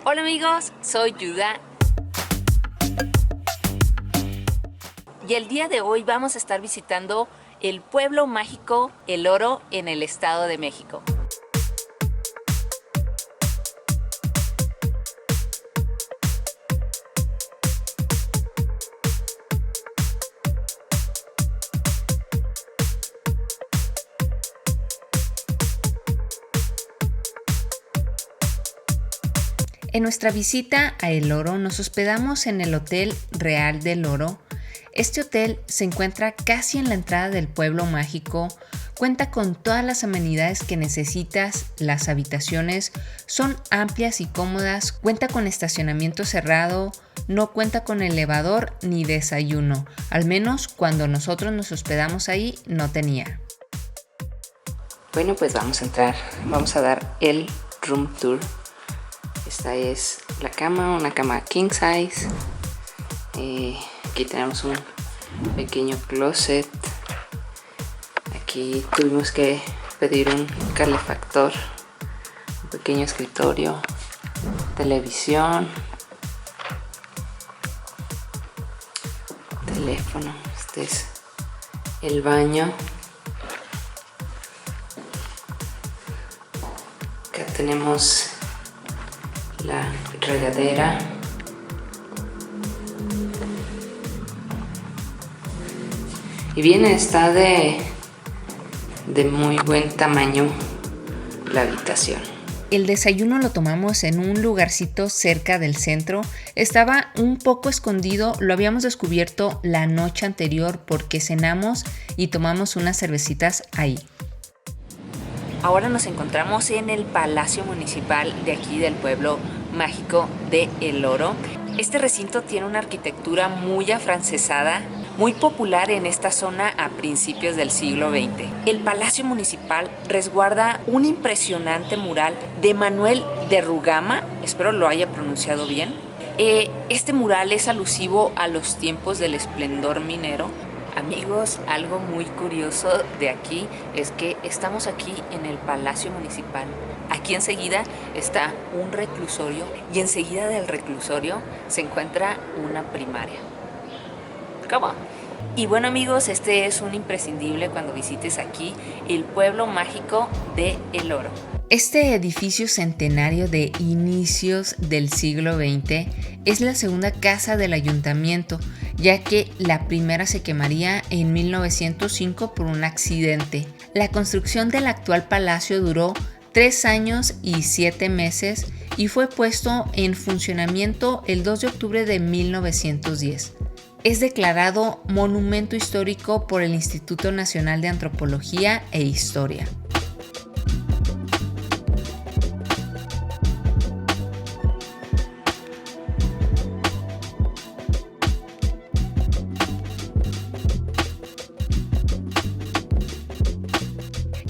Hola amigos, soy Yuda y el día de hoy vamos a estar visitando el pueblo mágico El Oro en el Estado de México. En nuestra visita a El Oro nos hospedamos en el Hotel Real del Oro. Este hotel se encuentra casi en la entrada del pueblo mágico, cuenta con todas las amenidades que necesitas, las habitaciones son amplias y cómodas, cuenta con estacionamiento cerrado, no cuenta con elevador ni desayuno, al menos cuando nosotros nos hospedamos ahí no tenía. Bueno, pues vamos a entrar, vamos a dar el room tour. Esta es la cama, una cama king size. Aquí tenemos un pequeño closet. Aquí tuvimos que pedir un calefactor, un pequeño escritorio, televisión, teléfono. Este es el baño. Acá tenemos la regadera. Y bien, está de muy buen tamaño la habitación. El desayuno lo tomamos en un lugarcito cerca del centro. Estaba un poco escondido, lo habíamos descubierto la noche anterior porque cenamos y tomamos unas cervecitas ahí. Ahora nos encontramos en el Palacio Municipal de aquí del pueblo mágico de El Oro. Este recinto tiene una arquitectura muy afrancesada, muy popular en esta zona a principios del siglo XX. El Palacio Municipal resguarda un impresionante mural de Manuel de Rugama, espero lo haya pronunciado bien. Este mural es alusivo a los tiempos del esplendor minero. Amigos, algo muy curioso de aquí es que estamos aquí en el Palacio Municipal. Aquí enseguida está un reclusorio y enseguida del reclusorio se encuentra una primaria. ¿Cómo? Y bueno amigos, este es un imprescindible cuando visites aquí el pueblo mágico de El Oro. Este edificio centenario de inicios del siglo XX es la segunda casa del ayuntamiento, ya que la primera se quemaría en 1905 por un accidente. La construcción del actual palacio duró 3 años y 7 meses y fue puesto en funcionamiento el 2 de octubre de 1910. Es declarado Monumento Histórico por el Instituto Nacional de Antropología e Historia.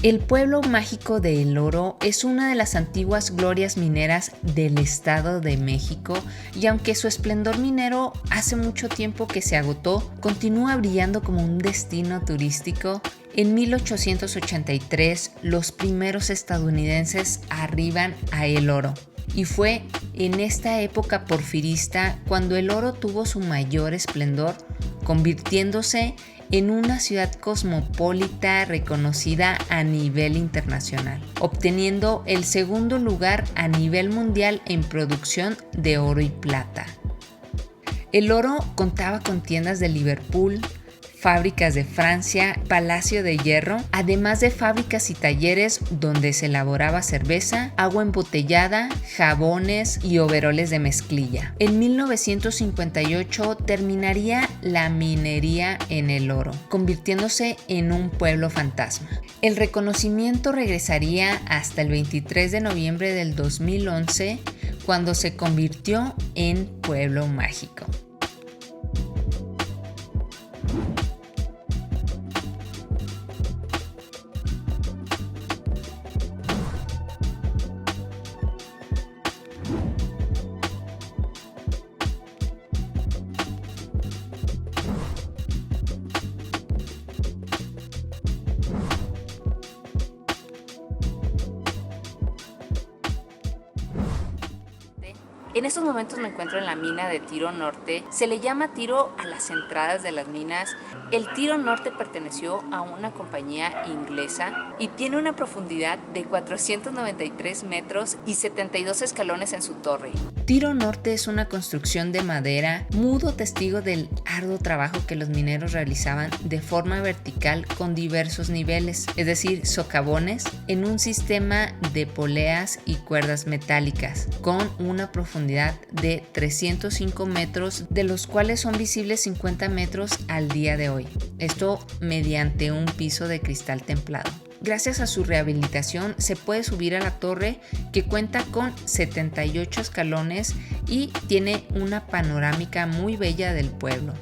El pueblo mágico de El Oro es una de las antiguas glorias mineras del Estado de México y aunque su esplendor minero hace mucho tiempo que se agotó, continúa brillando como un destino turístico. En 1883, los primeros estadounidenses arriban a El Oro. Y fue en esta época porfirista cuando El Oro tuvo su mayor esplendor, convirtiéndose en una ciudad cosmopolita reconocida a nivel internacional, obteniendo el segundo lugar a nivel mundial en producción de oro y plata. El Oro contaba con tiendas de Liverpool, fábricas de Francia, Palacio de Hierro, además de fábricas y talleres donde se elaboraba cerveza, agua embotellada, jabones y overoles de mezclilla. En 1958 terminaría la minería en El Oro, convirtiéndose en un pueblo fantasma. El reconocimiento regresaría hasta el 23 de noviembre del 2011, cuando se convirtió en pueblo mágico. En estos momentos me encuentro en la mina de Tiro Norte. Se le llama Tiro a las entradas de las minas. El Tiro Norte perteneció a una compañía inglesa y tiene una profundidad de 493 metros y 72 escalones en su torre. Tiro Norte es una construcción de madera, mudo testigo del arduo trabajo que los mineros realizaban de forma vertical con diversos niveles, es decir, socavones, en un sistema de poleas y cuerdas metálicas, con una profundidad de 305 metros, de los cuales son visibles 50 metros al día de hoy. Esto mediante un piso de cristal templado. Gracias a su rehabilitación se puede subir a la torre, que cuenta con 78 escalones y tiene una panorámica muy bella del pueblo.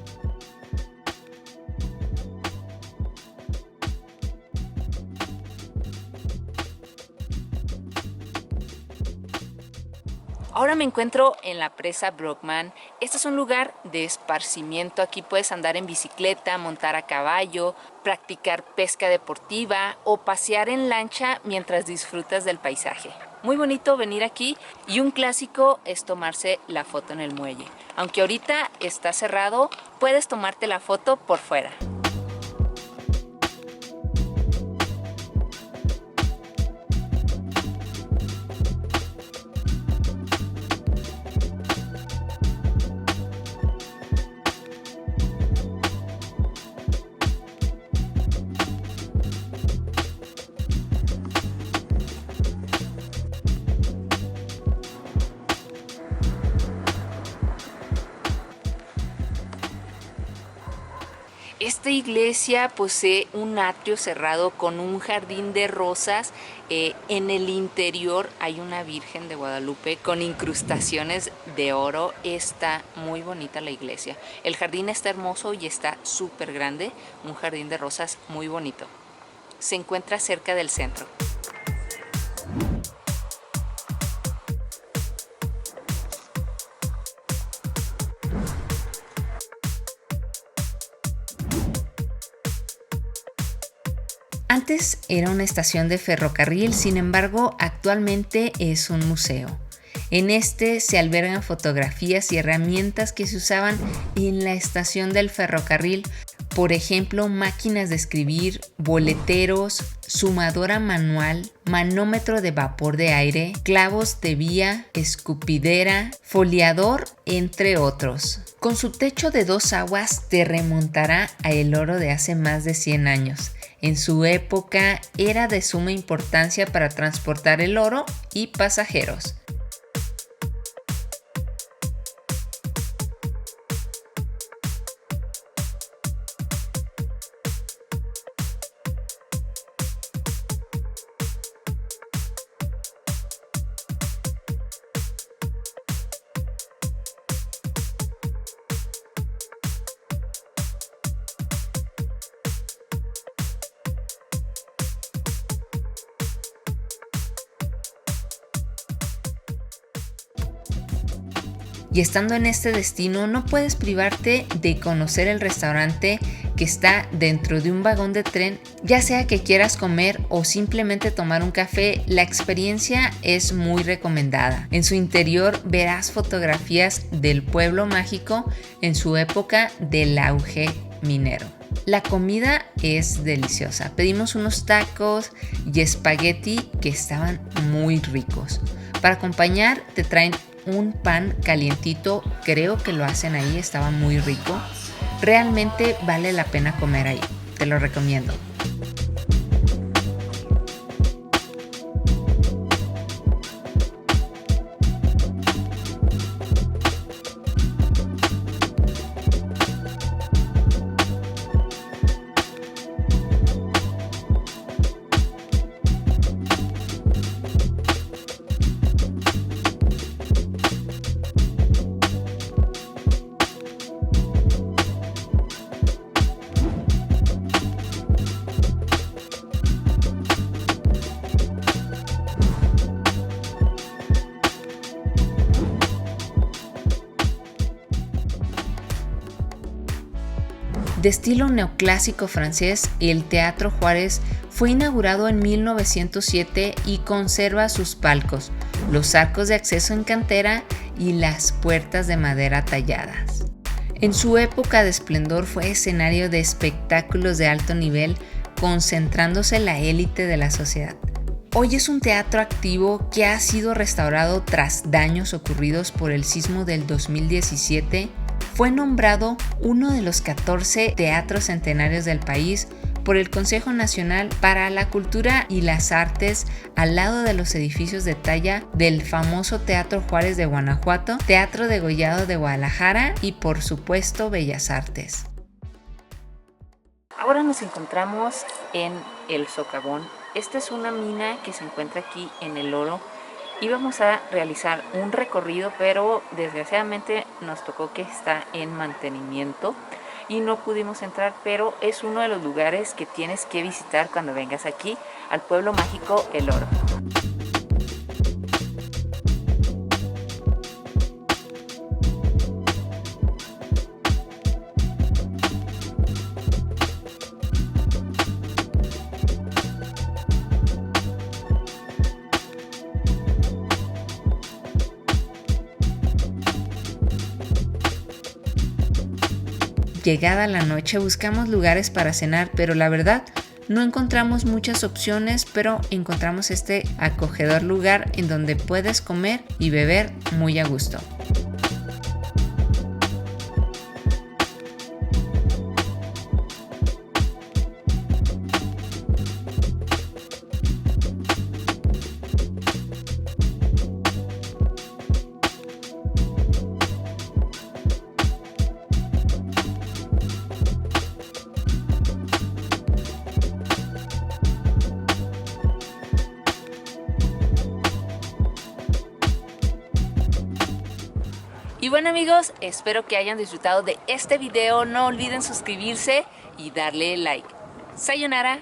Ahora me encuentro en la presa Brockman. Este es un lugar de esparcimiento. Aquí puedes andar en bicicleta, montar a caballo, practicar pesca deportiva o pasear en lancha mientras disfrutas del paisaje. Muy bonito venir aquí, y un clásico es tomarse la foto en el muelle. Aunque ahorita está cerrado, puedes tomarte la foto por fuera. Esta iglesia posee un atrio cerrado con un jardín de rosas. En el interior hay una Virgen de Guadalupe con incrustaciones de oro. Está muy bonita la iglesia. El jardín está hermoso y está súper grande. Un jardín de rosas muy bonito. Se encuentra cerca del centro. Antes era una estación de ferrocarril, sin embargo, actualmente es un museo. En este se albergan fotografías y herramientas que se usaban en la estación del ferrocarril, por ejemplo, máquinas de escribir, boleteros, sumadora manual, manómetro de vapor de aire, clavos de vía, escupidera, foliador, entre otros. Con su techo de 2 aguas te remontará a el oro de hace más de 100 años. En su época era de suma importancia para transportar el oro y pasajeros. Y estando en este destino, no puedes privarte de conocer el restaurante que está dentro de un vagón de tren. Ya sea que quieras comer o simplemente tomar un café, la experiencia es muy recomendada. En su interior verás fotografías del pueblo mágico en su época del auge minero. La comida es deliciosa. Pedimos unos tacos y espagueti que estaban muy ricos. Para acompañar te traen un pan calientito, creo que lo hacen ahí, estaba muy rico. Realmente vale la pena comer ahí, te lo recomiendo. De estilo neoclásico francés, el Teatro Juárez fue inaugurado en 1907 y conserva sus palcos, los arcos de acceso en cantera y las puertas de madera talladas. En su época de esplendor fue escenario de espectáculos de alto nivel, concentrándose la élite de la sociedad. Hoy es un teatro activo que ha sido restaurado tras daños ocurridos por el sismo del 2017. Fue nombrado uno de los 14 teatros centenarios del país por el Consejo Nacional para la Cultura y las Artes, al lado de los edificios de talla del famoso Teatro Juárez de Guanajuato, Teatro Degollado de Guadalajara y por supuesto Bellas Artes. Ahora nos encontramos en El Socavón. Esta es una mina que se encuentra aquí en El Oro. Íbamos a realizar un recorrido, pero desgraciadamente nos tocó que está en mantenimiento y no pudimos entrar, pero es uno de los lugares que tienes que visitar cuando vengas aquí al pueblo mágico El Oro. Llegada la noche buscamos lugares para cenar, pero la verdad no encontramos muchas opciones, pero encontramos este acogedor lugar en donde puedes comer y beber muy a gusto. Y bueno amigos, espero que hayan disfrutado de este video. No olviden suscribirse y darle like. Sayonara.